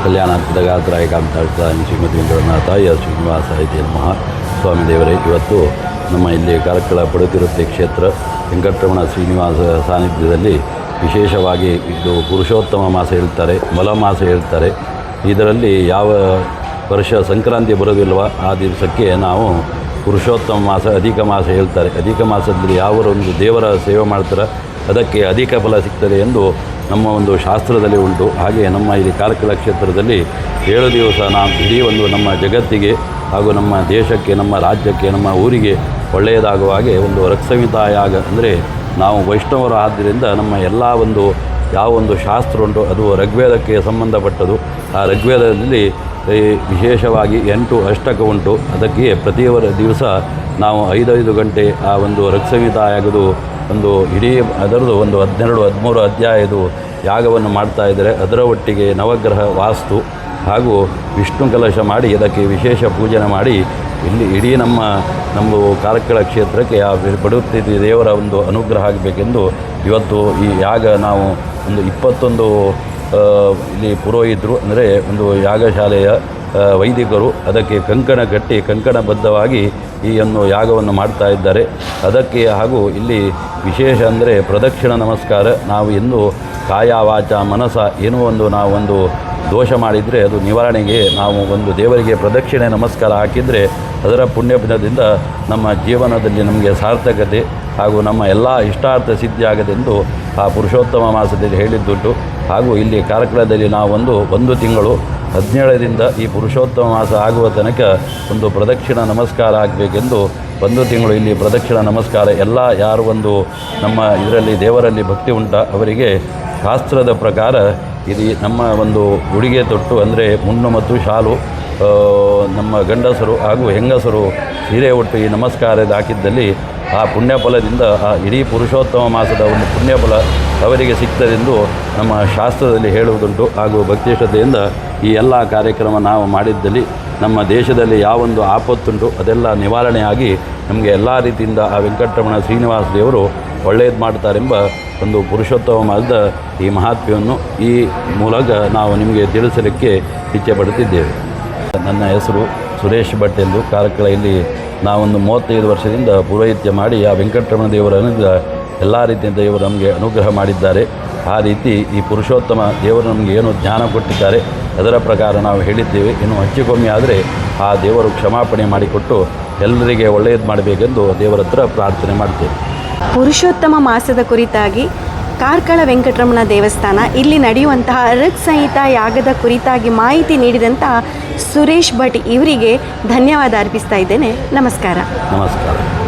ಕಲ್ಯಾಣಾಂತಗಾತ್ರಾಯ ಕಾಂತಾರ್ಥಾಯ ಶ್ರೀಮತಿ ವೆಂಕಟನಾಥಾಯ ಶ್ರೀನಿವಾಸ ಇತಿ ನಮಃ. ಸ್ವಾಮಿ ದೇವರೇ, ಇವತ್ತು ನಮ್ಮ ಇಲ್ಲಿ ಕಾರ್ಕಳ ಪಡುತಿರುತ್ತಿ ಕ್ಷೇತ್ರ ವೆಂಕಟರಮಣ ಶ್ರೀನಿವಾಸ ಸಾನ್ನಿಧ್ಯದಲ್ಲಿ ವಿಶೇಷವಾಗಿ ಇದು ಪುರುಷೋತ್ತಮ ಮಾಸ ಹೇಳ್ತಾರೆ, ಮಲ ಮಾಸ ಹೇಳ್ತಾರೆ. ಇದರಲ್ಲಿ ಯಾವ ವರ್ಷ ಸಂಕ್ರಾಂತಿ ಬರೋದಿಲ್ವ ಆ ದಿವಸಕ್ಕೆ ನಾವು ಪುರುಷೋತ್ತಮ ಮಾಸ, ಅಧಿಕ ಮಾಸ ಹೇಳ್ತಾರೆ. ಅಧಿಕ ಮಾಸದಲ್ಲಿ ಯಾವರೊಂದು ದೇವರ ಸೇವೆ ಮಾಡ್ತಾರೆ ಅದಕ್ಕೆ ಅಧಿಕ ಫಲ ಸಿಗ್ತದೆ ಎಂದು ನಮ್ಮ ಒಂದು ಶಾಸ್ತ್ರದಲ್ಲಿ ಉಂಟು. ಹಾಗೆ ನಮ್ಮ ಇಲ್ಲಿ ಕಾರ್ಕಳ ಕ್ಷೇತ್ರದಲ್ಲಿ 7 ದಿವಸ ನಾವು ಇಡೀ ಒಂದು ನಮ್ಮ ಜಗತ್ತಿಗೆ ಹಾಗೂ ನಮ್ಮ ದೇಶಕ್ಕೆ, ನಮ್ಮ ರಾಜ್ಯಕ್ಕೆ, ನಮ್ಮ ಊರಿಗೆ ಒಳ್ಳೆಯದಾಗುವ ಹಾಗೆ ಒಂದು ರಕ್ತಸಂಹಿತಾ ಯಾಗ ಅಂದರೆ ನಾವು ವೈಷ್ಣವರು ಆದ್ದರಿಂದ ನಮ್ಮ ಎಲ್ಲ ಒಂದು ಯಾವ ಒಂದು ಶಾಸ್ತ್ರ ಉಂಟು ಅದು ಋಗ್ವೇದಕ್ಕೆ ಸಂಬಂಧಪಟ್ಟದು. ಆ ಋಗ್ವೇದದಲ್ಲಿ ವಿಶೇಷವಾಗಿ 8 ಅಷ್ಟಕ ಉಂಟು. ಅದಕ್ಕೆ ಪ್ರತಿ ದಿವಸ ನಾವು 5 ಗಂಟೆ ಆ ಒಂದು ರಕ್ತಸಂಹಿತಾ ಯಾಗದು ಒಂದು ಇಡೀ ಅದರದ್ದು ಒಂದು 12-13 ಅಧ್ಯಾಯದ ಯಾಗವನ್ನು ಮಾಡ್ತಾ ಇದ್ದಾರೆ. ಅದರ ಒಟ್ಟಿಗೆ ನವಗ್ರಹ ವಾಸ್ತು ಹಾಗೂ ವಿಷ್ಣು ಕಲಶ ಮಾಡಿ ಅದಕ್ಕೆ ವಿಶೇಷ ಪೂಜನೆ ಮಾಡಿ ಇಲ್ಲಿ ಇಡೀ ನಮ್ಮ ಕಾರ್ಕಳ ಕ್ಷೇತ್ರಕ್ಕೆ ಆ ಪಡುತ್ತಿದ್ದ ದೇವರ ಒಂದು ಅನುಗ್ರಹ ಆಗಬೇಕೆಂದು ಇವತ್ತು ಈ ಯಾಗ ನಾವು ಒಂದು 21 ಇಲ್ಲಿ ಪುರೋಹಿತರು ಅಂದರೆ ಒಂದು ಯಾಗಶಾಲೆಯ ವೈದಿಕರು ಅದಕ್ಕೆ ಕಂಕಣ ಕಟ್ಟಿ ಕಂಕಣಬದ್ಧವಾಗಿ ಈ ಒಂದು ಯಾಗವನ್ನು ಮಾಡ್ತಾ ಇದ್ದಾರೆ. ಅದಕ್ಕೆ ಹಾಗೂ ಇಲ್ಲಿ ವಿಶೇಷ ಅಂದರೆ ಪ್ರದಕ್ಷಿಣ ನಮಸ್ಕಾರ. ನಾವು ಎಂದು ಕಾಯ ವಾಚ ಮನಸ ಏನೋ ಒಂದು ನಾವು ಒಂದು ದೋಷ ಮಾಡಿದರೆ ಅದು ನಿವಾರಣೆಗೆ ನಾವು ಒಂದು ದೇವರಿಗೆ ಪ್ರದಕ್ಷಿಣೆ ನಮಸ್ಕಾರ ಹಾಕಿದರೆ ಅದರ ಪುಣ್ಯದಿಂದ ನಮ್ಮ ಜೀವನದಲ್ಲಿ ನಮಗೆ ಸಾರ್ಥಕತೆ ಹಾಗೂ ನಮ್ಮ ಎಲ್ಲ ಇಷ್ಟಾರ್ಥ ಸಿದ್ಧಿ ಆಗದೆಂದು ಆ ಪುರುಷೋತ್ತಮ ಮಾಸದಲ್ಲಿ ಹೇಳಿದ್ದುಂಟು. ಹಾಗೂ ಇಲ್ಲಿ ಕಾರ್ಕಳದಲ್ಲಿ ನಾವು ಒಂದು ತಿಂಗಳು 17ರಿಂದ ಈ ಪುರುಷೋತ್ತಮ ಮಾಸ ಆಗುವ ತನಕ ಒಂದು ಪ್ರದಕ್ಷಿಣ ನಮಸ್ಕಾರ ಆಗಬೇಕೆಂದು 1 ತಿಂಗಳು ಇಲ್ಲಿ ಪ್ರದಕ್ಷಿಣ ನಮಸ್ಕಾರ ಎಲ್ಲ ಯಾರು ಒಂದು ನಮ್ಮ ಇದರಲ್ಲಿ ದೇವರಲ್ಲಿ ಭಕ್ತಿ ಉಂಟ ಅವರಿಗೆ ಶಾಸ್ತ್ರದ ಪ್ರಕಾರ ಇದು ನಮ್ಮ ಒಂದು ಉಡುಗೆ ತೊಟ್ಟು ಅಂದರೆ ಮುನ್ನು ಮತ್ತು ಶಾಲು ನಮ್ಮ ಗಂಡಸರು ಹಾಗೂ ಹೆಂಗಸರು ಸೀರೆ ಉಟ್ಟು ಈ ನಮಸ್ಕಾರದ ಹಾಕಿದ್ದಲ್ಲಿ ಆ ಪುಣ್ಯಫಲದಿಂದ ಆ ಇಡೀ ಪುರುಷೋತ್ತಮ ಮಾಸದ ಒಂದು ಪುಣ್ಯಫಲ ಅವರಿಗೆ ಸಿಗ್ತದೆಂದು ನಮ್ಮ ಶಾಸ್ತ್ರದಲ್ಲಿ ಹೇಳುವುದುಂಟು. ಹಾಗೂ ಭಕ್ತಿ ಶ್ರದ್ಧೆಯಿಂದ ಈ ಎಲ್ಲ ಕಾರ್ಯಕ್ರಮ ನಾವು ಮಾಡಿದ್ದಲ್ಲಿ ನಮ್ಮ ದೇಶದಲ್ಲಿ ಯಾವೊಂದು ಆಪತ್ತುಂಟು ಅದೆಲ್ಲ ನಿವಾರಣೆಯಾಗಿ ನಮಗೆ ಎಲ್ಲ ರೀತಿಯಿಂದ ಆ ವೆಂಕಟರಮಣ ಶ್ರೀನಿವಾಸ ದೇವರು ಒಳ್ಳೆಯದು ಮಾಡ್ತಾರೆಂಬ ಒಂದು ಪುರುಷೋತ್ತಮ ಮಾಸದ ಈ ಮಹಾತ್ಮ್ಯವನ್ನು ಈ ಮೂಲಕ ನಾವು ನಿಮಗೆ ತಿಳಿಸಲಿಕ್ಕೆ ಇಚ್ಛೆಪಡುತ್ತಿದ್ದೇವೆ. ನನ್ನ ಹೆಸರು ಸುರೇಶ್ ಭಟ್ ಎಂದು. ಕಾರ್ಕಳ ಇಲ್ಲಿ ನಾವೊಂದು 35 ವರ್ಷದಿಂದ ಪುರೋಹಿತ್ಯ ಮಾಡಿ ಆ ವೆಂಕಟರಮಣ ದೇವರ ಎಲ್ಲ ರೀತಿಯ ದೇವರು ನಮಗೆ ಅನುಗ್ರಹ ಮಾಡಿದ್ದಾರೆ. ಆ ರೀತಿ ಈ ಪುರುಷೋತ್ತಮ ದೇವರು ನಮಗೆ ಏನು ಜ್ಞಾನ ಕೊಟ್ಟಿದ್ದಾರೆ ಅದರ ಪ್ರಕಾರ ನಾವು ಹೇಳಿದ್ದೇವೆ. ಇನ್ನು ಹೆಚ್ಚು ಕಮ್ಮಿ ಆದರೆ ಆ ದೇವರು ಕ್ಷಮಾಪಣೆ ಮಾಡಿಕೊಟ್ಟು ಎಲ್ಲರಿಗೆ ಒಳ್ಳೆಯದು ಮಾಡಬೇಕೆಂದು ದೇವರ ಹತ್ರ ಪ್ರಾರ್ಥನೆ ಮಾಡ್ತೇವೆ. ಪುರುಷೋತ್ತಮ ಮಾಸದ ಕುರಿತಾಗಿ ಕಾರ್ಕಳ ವೆಂಕಟರಮಣ ದೇವಸ್ಥಾನ ಇಲ್ಲಿ ನಡೆಯುವಂತಹ ಋಗ್ ಸಂಹಿತಾ ಯಾಗದ ಕುರಿತಾಗಿ ಮಾಹಿತಿ ನೀಡಿದಂತಹ ಸುರೇಶ್ ಭಟ್ ಇವರಿಗೆ ಧನ್ಯವಾದ ಅರ್ಪಿಸ್ತಾ ಇದ್ದೇನೆ. ನಮಸ್ಕಾರ. ನಮಸ್ಕಾರ.